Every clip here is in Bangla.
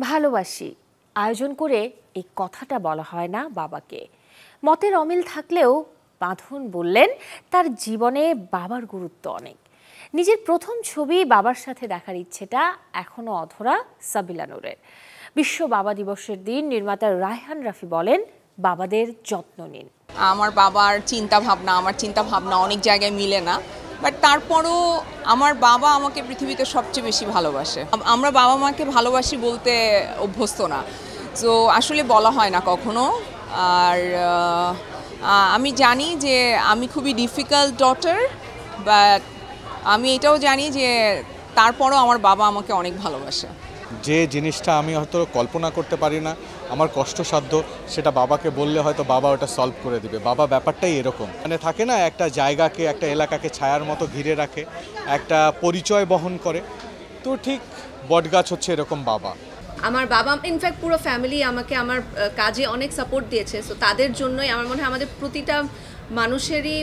ভালোবাসি আয়োজন করে এই কথাটা বলা হয় না বাবাকে। মতের অমিল থাকলেও বাঁধন বললেন তার জীবনে বাবার গুরুত্ব অনেক। নিজের প্রথম ছবি বাবার সাথে দেখার ইচ্ছেটা এখনো অধরা সাবিলা নূরের। বিশ্ব বাবা দিবসের দিন নির্মাতা রায়হান রাফি বলেন, বাবাদের যত্ন নিন। আমার বাবার চিন্তা ভাবনা অনেক জায়গায় মিলে না, বাট তারপরও আমার বাবা আমাকে পৃথিবীতে সবচেয়ে বেশি ভালোবাসে। আমরা বাবা মাকে ভালোবাসি বলতে অভ্যস্ত না, তো আসলে বলা হয় না কখনো। আর আমি জানি যে আমি খুবই ডিফিকাল্ট ডটার, বাট আমি এটাও জানি যে তারপরও আমার বাবা আমাকে অনেক ভালোবাসে। যে জিনিসটা আমি হয়তো কল্পনা করতে পারি না, আমার কষ্টসাধ্য, সেটা বাবাকে বললে হয়তো বাবা ওটা সলভ করে দিবে। বাবা ব্যাপারটাই এরকম, মানে থাকে না, একটা জায়গাকে, একটা এলাকাকে ছায়ার মতো ঘিরে রাখে, একটা পরিচয় বহন করে। তো ঠিক বটগাছ হচ্ছে এরকম বাবা। আমার বাবা ইনফ্যাক্ট পুরো ফ্যামিলি আমাকে আমার কাজে অনেক সাপোর্ট দিয়েছে। সো তাদের জন্যই আমার মনে হয় আমাদের প্রতিটা মানুষেরই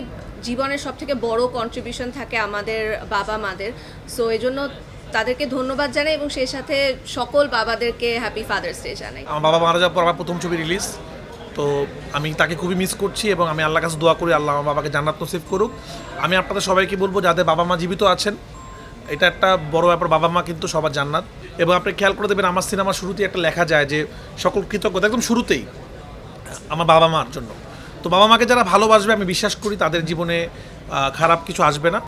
জীবনের সবথেকে বড় কন্ট্রিবিউশন থাকে আমাদের বাবা মাদের। সো এই জন্য তাদেরকে ধন্যবাদ জানাই এবং সেই সাথে সকল বাবাদেরকে হ্যাপি ফাদার্স ডে জানাই। আমার বাবা মারা যাওয়ার পর আমার প্রথম ছবি রিলিজ, তো আমি তাকে খুবই মিস করছি এবং আমি আল্লাহর কাছে দোয়া করি আল্লাহ আমার বাবাকে জান্নাত নসিব করুক। আমি আপনাদের সবাইকে বলবো যাদের বাবা মা জীবিত আছেন, এটা একটা বড় ব্যাপার। বাবা মা কিন্তু সবার জান্নাত। এবং আপনি খেয়াল করে দেবেন আমার সিনেমার শুরুতেই একটা লেখা যায় যে সকল কৃতজ্ঞতা একদম শুরুতেই আমার বাবা মার জন্য। তো বাবা মাকে যারা ভালোবাসবে আমি বিশ্বাস করি তাদের জীবনে খারাপ কিছু আসবে না।